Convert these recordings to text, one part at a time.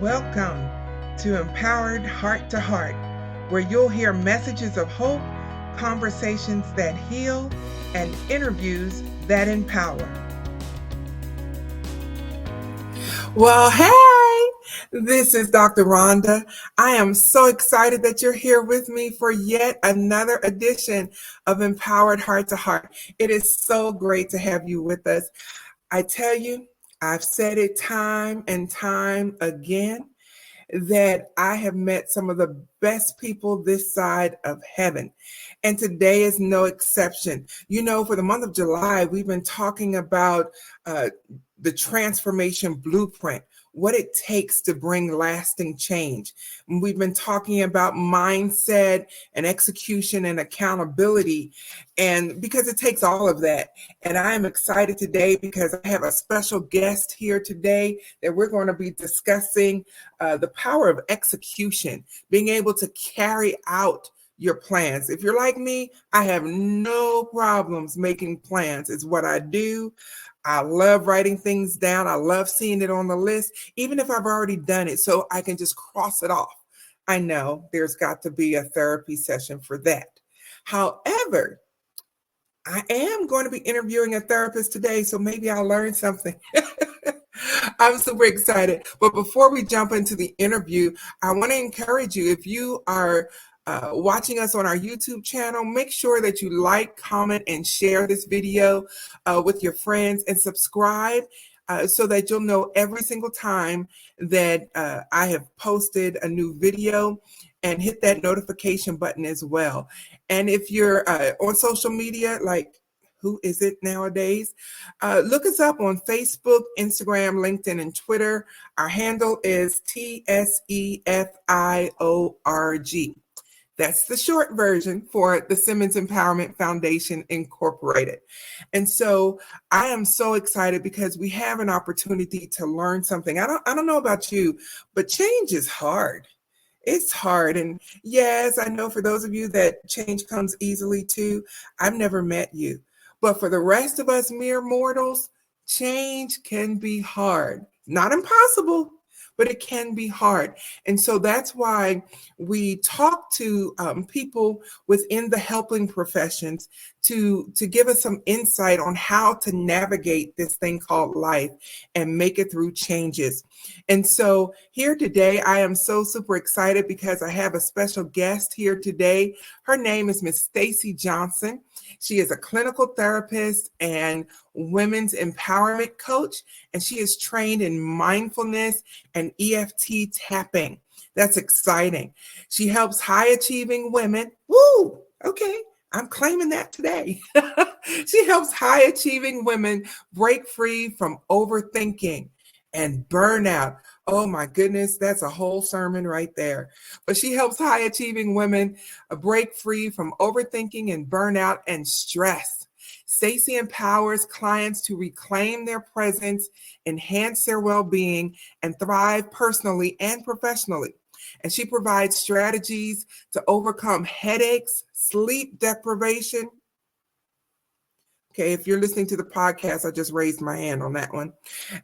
Welcome to Empowered Heart to Heart, where you'll hear messages of hope, conversations that heal, and interviews that empower. Well, hey, this is Dr. Rhonda. I am so excited that you're here with me for yet another edition of Empowered Heart to Heart. It is so great to have you with us. I tell you, I've said it time and time again that I have met some of the best people this side of heaven. And today is no exception. You know, for the month of July, we've been talking about the transformation blueprint, what it takes to bring lasting change. We've been talking about mindset and execution and accountability, and because it takes all of that. And I am excited today because I have a special guest here today that we're going to be discussing the power of execution, being able to carry out your plans. If you're like me, I have no problems making plans. It's what I do. I love writing things down. I love seeing it on the list, even if I've already done it, so I can just cross it off. I know there's got to be a therapy session for that. However, I am going to be interviewing a therapist today, so maybe I'll learn something. I'm super excited. But before we jump into the interview, I want to encourage you, if you are watching us on our YouTube channel, make sure that you like, comment, and share this video with your friends, and subscribe so that you'll know every single time that I have posted a new video, and hit that notification button as well. And if you're on social media, like who is it nowadays? Look us up on Facebook, Instagram, LinkedIn, and Twitter. Our handle is TSEFIORG. That's the short version for the Simmons Empowerment Foundation Incorporated. And so I am so excited because we have an opportunity to learn something. I don't know about you, but change is hard. It's hard. And yes, I know for those of you that change comes easily too, I've never met you. But for the rest of us mere mortals, change can be hard. Not impossible, but it can be hard. And so that's why we talk to people within the helping professions to give us some insight on how to navigate this thing called life and make it through changes. And so here today, I am so super excited because I have a special guest here today. Her name is Miss Stacey Johnson. She is a clinical therapist and women's empowerment coach, and she is trained in mindfulness and EFT-Tapping. That's exciting. She helps high-achieving women. Woo! Okay, I'm claiming that today. She helps high-achieving women break free from overthinking and burnout. Oh my goodness, that's a whole sermon right there. But she helps high-achieving women break free from overthinking and burnout and stress. Stacey empowers clients to reclaim their presence, enhance their well-being, and thrive personally and professionally. And she provides strategies to overcome headaches, sleep deprivation. Okay, if you're listening to the podcast, I just raised my hand on that one.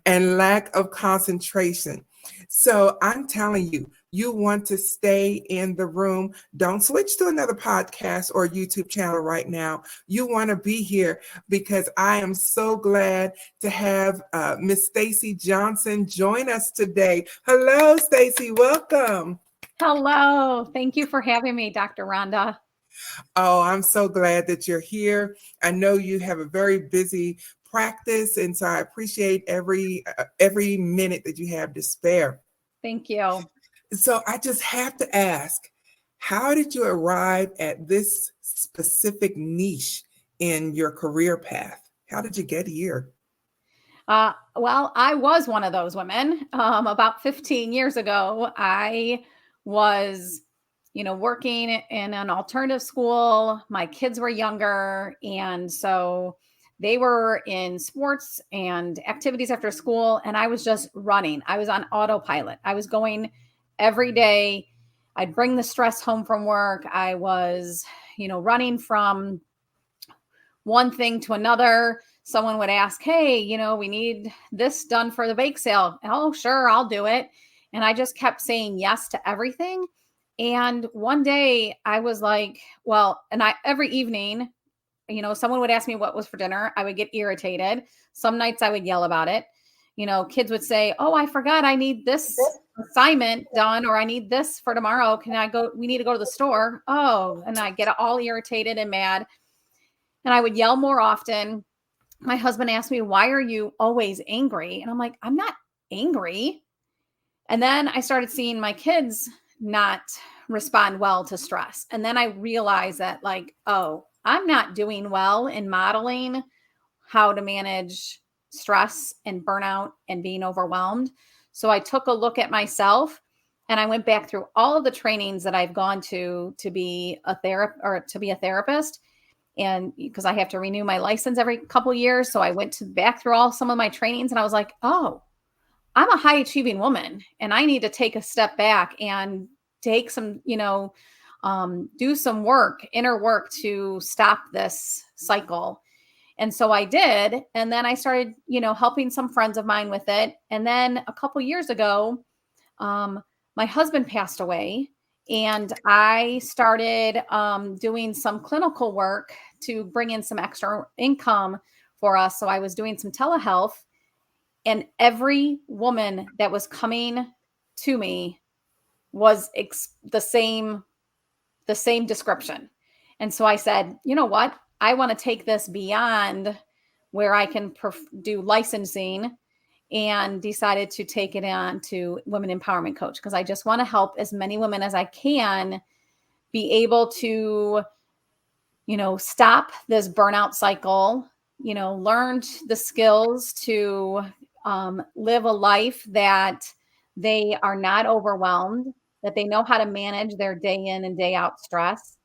And lack of concentration. So I'm telling you, you want to stay in the room. Don't switch to another podcast or YouTube channel right now. You want to be here because I am so glad to have Miss Stacey Johnson join us today. Hello, Stacey. Welcome. Hello. Thank you for having me, Dr. Rhonda. Oh, I'm so glad that you're here. I know you have a very busy practice, and so I appreciate every minute that you have to spare. Thank you. So I just have to ask, how did you arrive at this specific niche in your career path? How did you get here? Well, I was one of those women. About 15 years ago, I was, working in an alternative school. My kids were younger, and so they were in sports and activities after school, and I was just running. I was on autopilot. I was going every day. I'd bring the stress home from work. I was, running from one thing to another. Someone would ask, hey, we need this done for the bake sale. Oh, sure, I'll do it. And I just kept saying yes to everything. And one day I was like, well, and every evening, someone would ask me what was for dinner. I would get irritated. Some nights I would yell about it. Kids would say, "Oh, I forgot I need this assignment done, or I need this for tomorrow. Can I go? We need to go to the store." Oh, and I get all irritated and mad. And I would yell more often. My husband asked me, "Why are you always angry?" And I'm like, "I'm not angry." And then I started seeing my kids not respond well to stress. And then I realized that, like, oh, I'm not doing well in modeling how to manage stress and burnout and being overwhelmed. So I took a look at myself and I went back through all of the trainings that I've gone to be a therapist. And because I have to renew my license every couple of years. So I went back through some of my trainings and I was like, oh, I'm a high achieving woman and I need to take a step back and take some, do some inner work to stop this cycle. And so I did. And then I started, helping some friends of mine with it. And then a couple years ago, my husband passed away and I started doing some clinical work to bring in some extra income for us. So I was doing some telehealth. And every woman that was coming to me was the same description. And so I said, you know what? I want to take this beyond where I can do licensing, and decided to take it on to Women Empowerment Coach, because I just want to help as many women as I can be able to, stop this burnout cycle, learn the skills to live a life that they are not overwhelmed, that they know how to manage their day in and day out stress,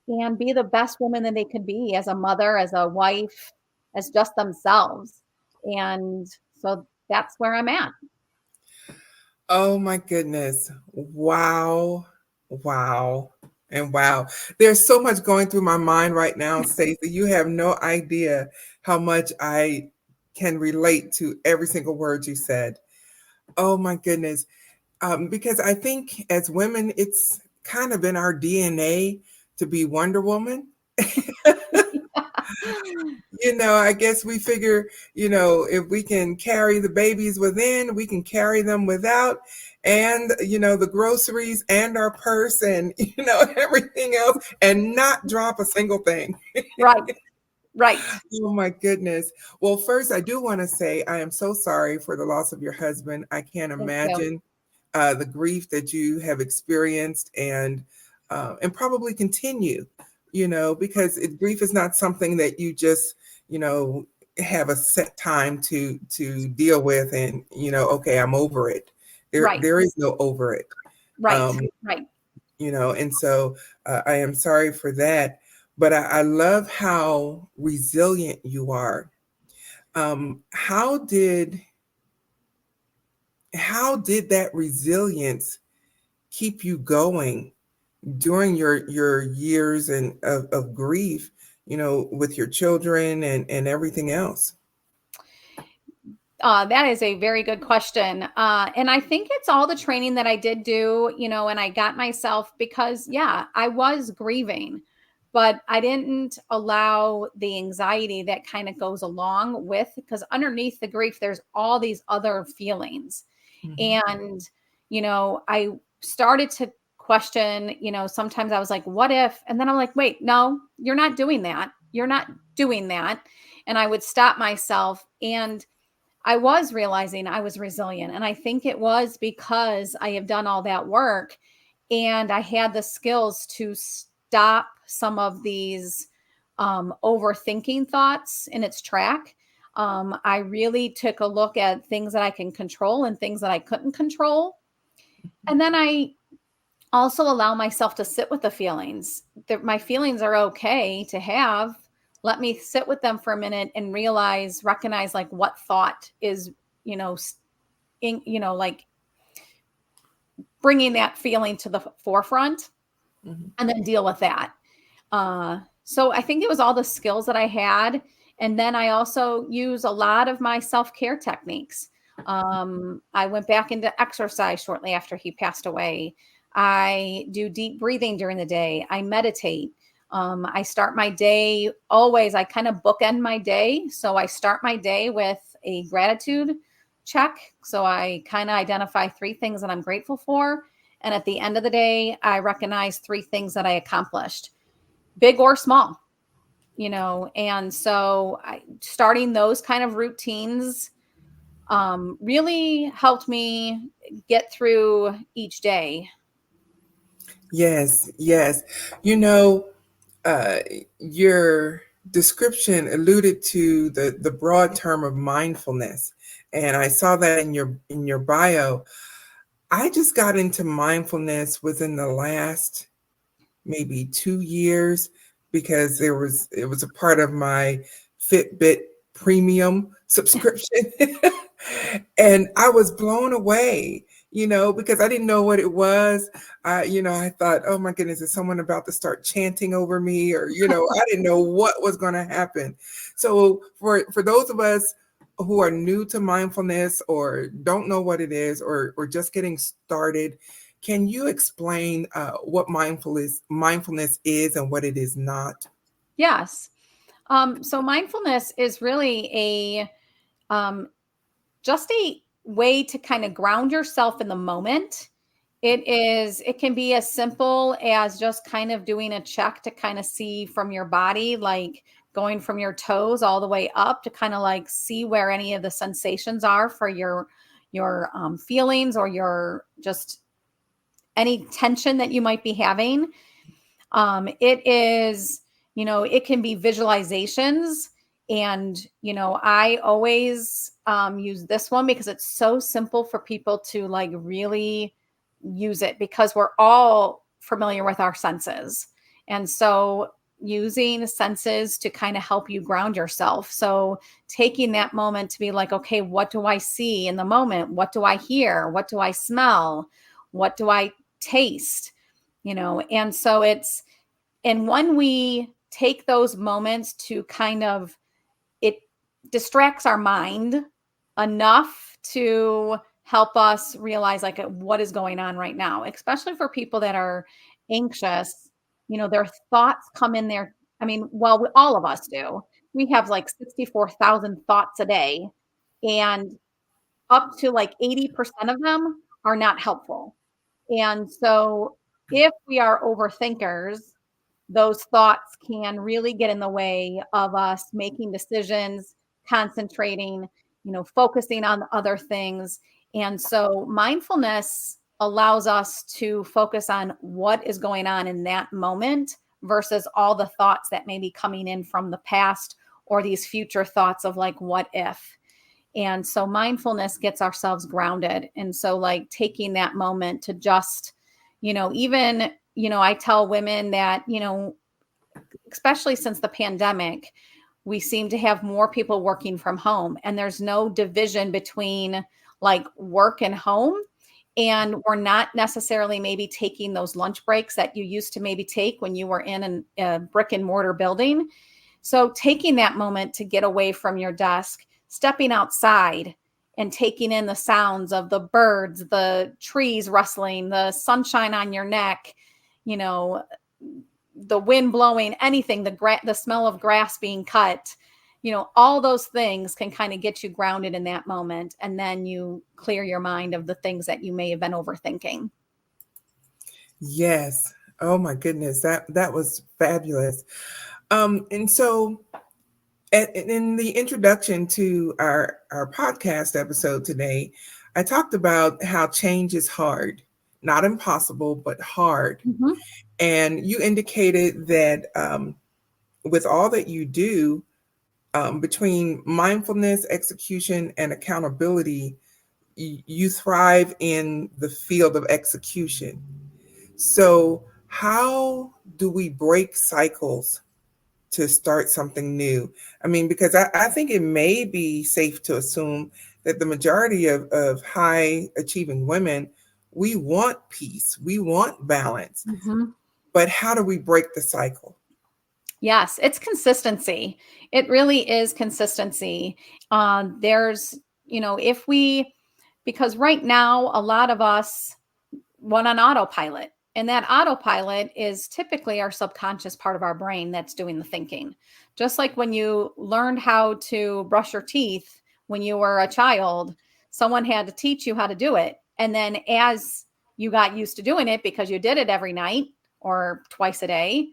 and be the best woman that they could be as a mother, as a wife, as just themselves. And so that's where I'm at. Oh my goodness. Wow. Wow. And wow. There's so much going through my mind right now, Stacey. You have no idea how much I can relate to every single word you said. Oh my goodness. Because I think as women, it's kind of in our DNA to be Wonder Woman. I guess we figure, if we can carry the babies within, we can carry them without, and, the groceries and our purse and, everything else, and not drop a single thing. Right. Right. Oh my goodness. Well, first, I do want to say I am so sorry for the loss of your husband. I can't imagine the grief that you have experienced and probably continue, because grief is not something that you just, have a set time to deal with and, okay, I'm over it. There is no over it. Right. Right. And so I am sorry for that. But I love how resilient you are. How did that resilience keep you going during your years of grief, with your children and everything else? That is a very good question. And I think it's all the training that I did do, and I got myself, because, I was grieving, but I didn't allow the anxiety that kind of goes along with, because underneath the grief, there's all these other feelings. Mm-hmm. And, I started to question, sometimes I was like, what if? And then I'm like, wait, no, you're not doing that. You're not doing that. And I would stop myself, and I was realizing I was resilient. And I think it was because I have done all that work and I had the skills to stop some of these overthinking thoughts in its track. I really took a look at things that I can control and things that I couldn't control. And then I also allow myself to sit with the feelings. My feelings are okay to have. Let me sit with them for a minute and recognize like what thought is, like bringing that feeling to the forefront, mm-hmm. and then deal with that. So I think it was all the skills that I had. And then I also use a lot of my self-care techniques. I went back into exercise shortly after he passed away. I do deep breathing during the day. I meditate. I start my day always, I kind of bookend my day. So I start my day with a gratitude check. So I kind of identify 3 things that I'm grateful for. And at the end of the day, I recognize 3 things that I accomplished, big or small, and so starting those kind of routines really helped me get through each day. Yes, yes. You know, uh, your description alluded to the broad term of mindfulness, and I saw that in your bio. I just got into mindfulness within the last maybe 2 years because it was a part of my Fitbit premium subscription. And I was blown away, because I didn't know what it was. I thought, oh my goodness, is someone about to start chanting over me? Or, I didn't know what was going to happen. So for those of us who are new to mindfulness or don't know what it is or just getting started, can you explain what mindfulness is and what it is not? Yes. So mindfulness is really um, just a way to kind of ground yourself in the moment. It can be as simple as just kind of doing a check to kind of see from your body, like going from your toes all the way up to kind of like see where any of the sensations are for your feelings or your just any tension that you might be having. It is, it can be visualizations. And, I always use this one because it's so simple for people to like really use it because we're all familiar with our senses. And so using senses to kind of help you ground yourself. So taking that moment to be like, okay, what do I see in the moment? What do I hear? What do I smell? What do I taste? And so and when we take those moments to kind of, it distracts our mind enough to help us realize like what is going on right now, especially for people that are anxious. Their thoughts come in there. I mean, well, all of us do. We have like 64,000 thoughts a day, and up to like 80% of them are not helpful. And so if we are overthinkers, those thoughts can really get in the way of us making decisions, concentrating, focusing on other things. And so mindfulness allows us to focus on what is going on in that moment versus all the thoughts that may be coming in from the past or these future thoughts of like, what if? And so mindfulness gets ourselves grounded. And so, like, taking that moment to just, even, I tell women that, especially since the pandemic, we seem to have more people working from home and there's no division between like work and home. And we're not necessarily maybe taking those lunch breaks that you used to maybe take when you were in a brick and mortar building. So taking that moment to get away from your desk, stepping outside and taking in the sounds of the birds, the trees rustling, the sunshine on your neck, you know, the wind blowing, anything, the smell of grass being cut, all those things can kind of get you grounded in that moment. And then you clear your mind of the things that you may have been overthinking. Yes. Oh my goodness, that was fabulous. And so in the introduction to our podcast episode today, I talked about how change is hard, not impossible, but hard. Mm-hmm. And you indicated that with all that you do, between mindfulness, execution, and accountability, you thrive in the field of execution. So, how do we break cycles to start something new? I mean, because I think it may be safe to assume that the majority of high achieving women, we want peace, we want balance, Mm-hmm. but how do we break the cycle? Yes, it's consistency. It really is consistency. There's because right now, a lot of us run on autopilot. And that autopilot is typically our subconscious part of our brain that's doing the thinking. Just like when you learned how to brush your teeth when you were a child, someone had to teach you how to do it. And then as you got used to doing it because you did it every night or twice a day,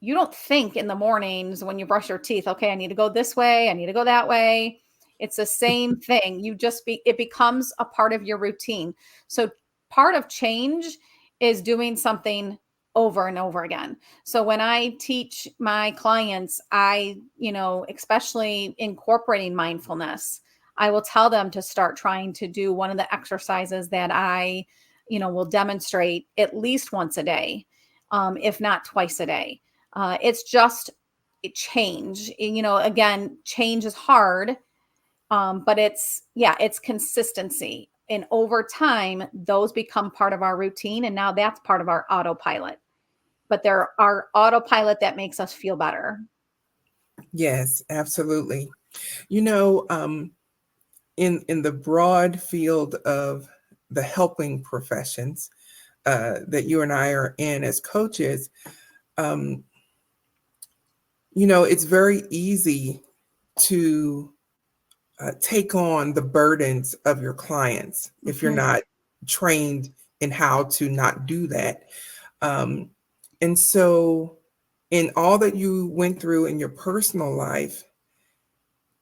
you don't think in the mornings when you brush your teeth, okay, I need to go this way, I need to go that way. It's the same thing. It becomes a part of your routine. So part of change is doing something over and over again. So when I teach my clients, especially incorporating mindfulness, I will tell them to start trying to do one of the exercises that I will demonstrate at least once a day, if not twice a day. It's just change. Again, change is hard, but it's consistency. And over time, those become part of our routine. And now that's part of our autopilot. But there are autopilot that makes us feel better. Yes, absolutely. You know, in the broad field of the helping professions that you and I are in as coaches, it's very easy to take on the burdens of your clients if you're not trained in how to not do that. And so, in all that you went through in your personal life,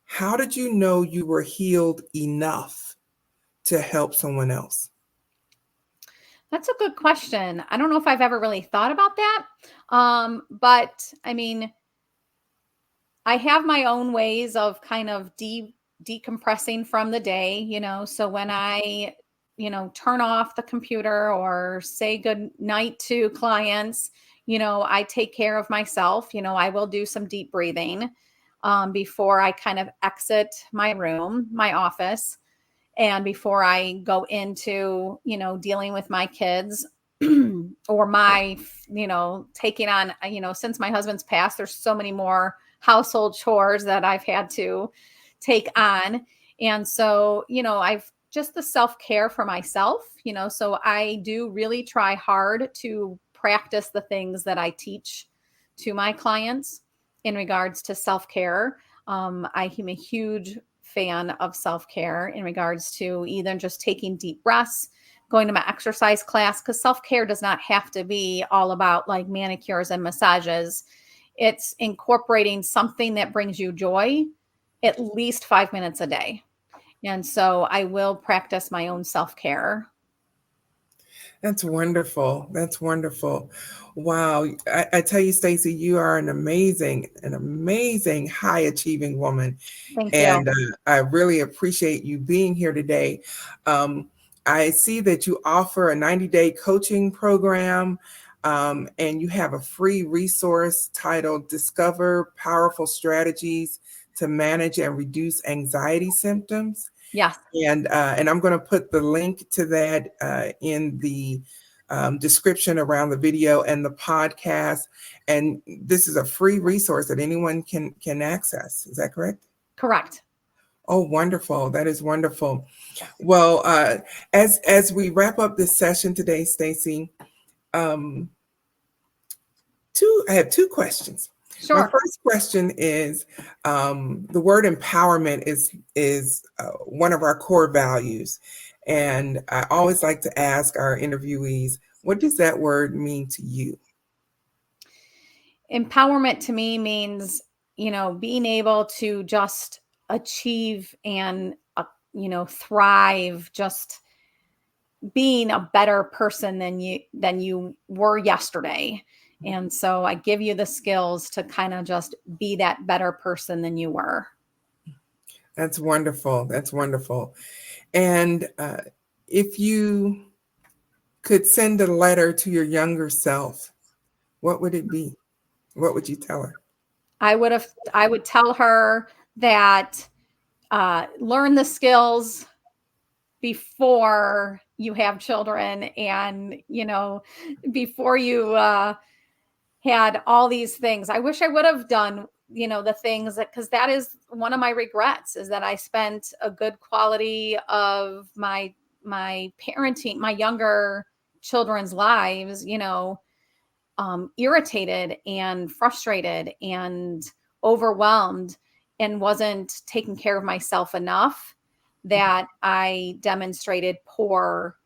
how did you know you were healed enough to help someone else? That's a good question. I don't know if I've ever really thought about that. But I mean, I have my own ways of kind of decompressing from the day. So when I, turn off the computer or say good night to clients, I take care of myself. I will do some deep breathing before I kind of exit my room, my office, and before I go into, dealing with my kids or taking on, since my husband's passed, there's so many more household chores that I've had to take on. And so, I've just the self-care for myself, so I do really try hard to practice the things that I teach to my clients in regards to self-care. I am a huge fan of self-care in regards to either just taking deep breaths, going to my exercise class, because self-care does not have to be all about like manicures and massages. It's incorporating something that brings you joy at least 5 minutes a day. And so I will practice my own self-care. That's wonderful. That's wonderful. Wow. I tell you, Stacey, you are an amazing, high achieving woman. Thank you. And I really appreciate you being here today. I see that you offer a 90-day coaching program, and you have a free resource titled Discover Powerful Strategies to Manage and Reduce Anxiety Symptoms. Yes. And I'm going to put the link to that in the description around the video and the podcast. And this is a free resource that anyone can access. Is that correct? Correct. Oh, wonderful. That is wonderful. Well, as we wrap up this session today, Stacey, I have two questions. Sure. My first question is, the word empowerment is one of our core values. And I always like to ask our interviewees, what does that word mean to you? Empowerment to me means, being able to just achieve and, thrive, just being a better person than you were yesterday. And so I give you the skills to kind of just be that better person than you were. That's wonderful. That's wonderful. And if you could send a letter to your younger self, what would it be? What would you tell her? I would tell her that learn the skills before you have children, and before you had all these things. I wish I would have done the things that, because that is one of my regrets, is that I spent a good quality of my parenting, my younger children's lives, irritated and frustrated and overwhelmed, and wasn't taking care of myself enough, that I demonstrated poor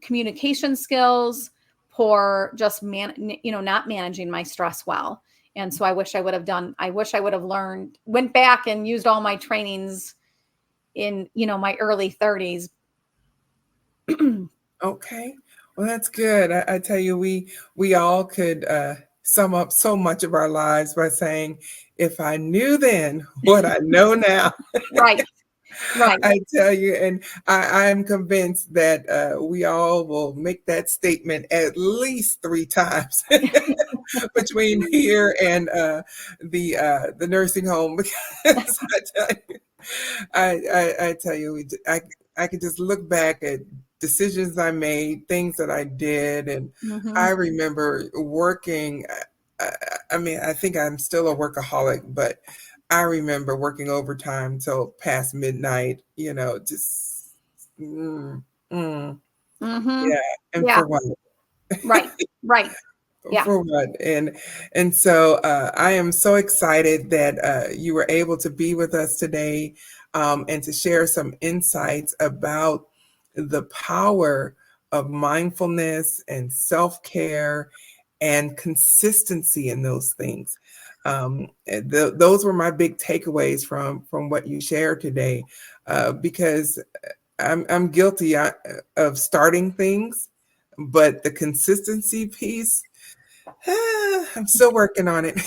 communication skills, poor just not managing my stress well. And so I wish I would have learned, went back and used all my trainings in, my early 30s. Okay. Well, that's good. I tell you, we all could sum up so much of our lives by saying, if I knew then what I know now. Right. Right. I tell you, and I am convinced that we all will make that statement at least 3 times between here and the nursing home. Because I tell you, I could just look back at decisions I made, things that I did, and I remember working. I think I'm still a workaholic, but I remember working overtime till past midnight, just, Mm-hmm. yeah. And Yeah. for what? Right. Right. Yeah. For what? And so I am so excited that you were able to be with us today, and to share some insights about the power of mindfulness and self-care and consistency in those things. Those were my big takeaways from what you shared today, because I'm guilty of starting things, but the consistency piece, I'm still working on it.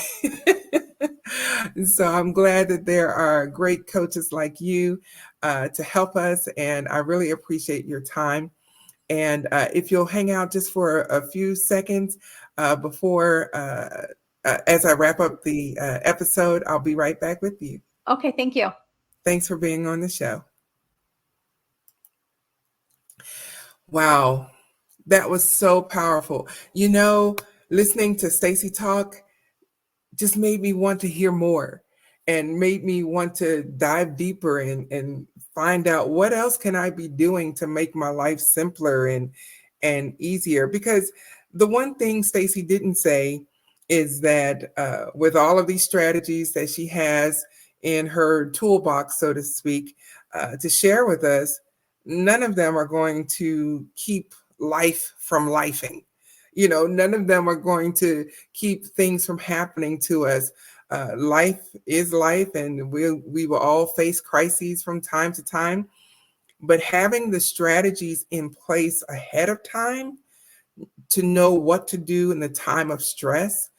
So I'm glad that there are great coaches like you to help us, and I really appreciate your time. And if you'll hang out just for a few seconds before, as I wrap up the episode, I'll be right back with you. Okay. Thank you. Thanks for being on the show. Wow, that was so powerful. Listening to Stacey talk just made me want to hear more, and made me want to dive deeper and find out what else can I be doing to make my life simpler and easier. Because the one thing Stacey didn't say is that with all of these strategies that she has in her toolbox, so to speak, to share with us, none of them are going to keep life from lifing. None of them are going to keep things from happening to us. Life is life, and we will all face crises from time to time. But having the strategies in place ahead of time to know what to do in the time of stress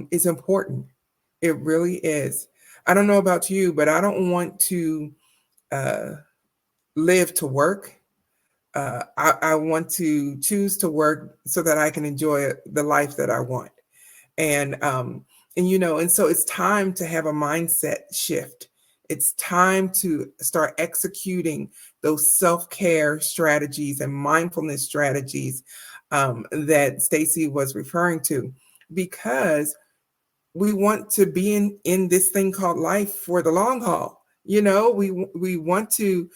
is important. It really is. I don't know about you, but I don't want to live to work. I want to choose to work so that I can enjoy the life that I want. And so it's time to have a mindset shift. It's time to start executing those self-care strategies and mindfulness strategies that Stacey was referring to, because we want to be in this thing called life for the long haul. We want to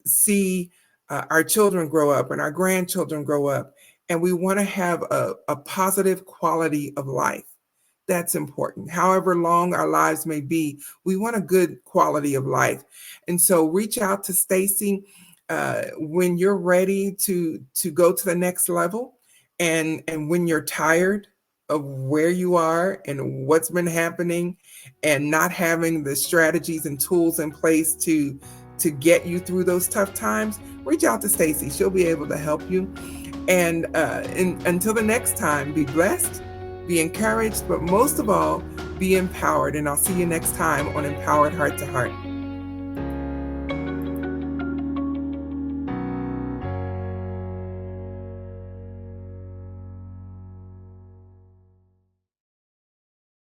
see our children grow up and our grandchildren grow up, and we want to have a positive quality of life. That's important. However long our lives may be, we want a good quality of life. And so reach out to Stacey when you're ready to go to the next level, and when you're tired of where you are and what's been happening, and not having the strategies and tools in place to get you through those tough times. Reach out to Stacey. She'll be able to help you. And until the next time, be blessed, be encouraged, but most of all, be empowered. And I'll see you next time on Empowered Heart to Heart.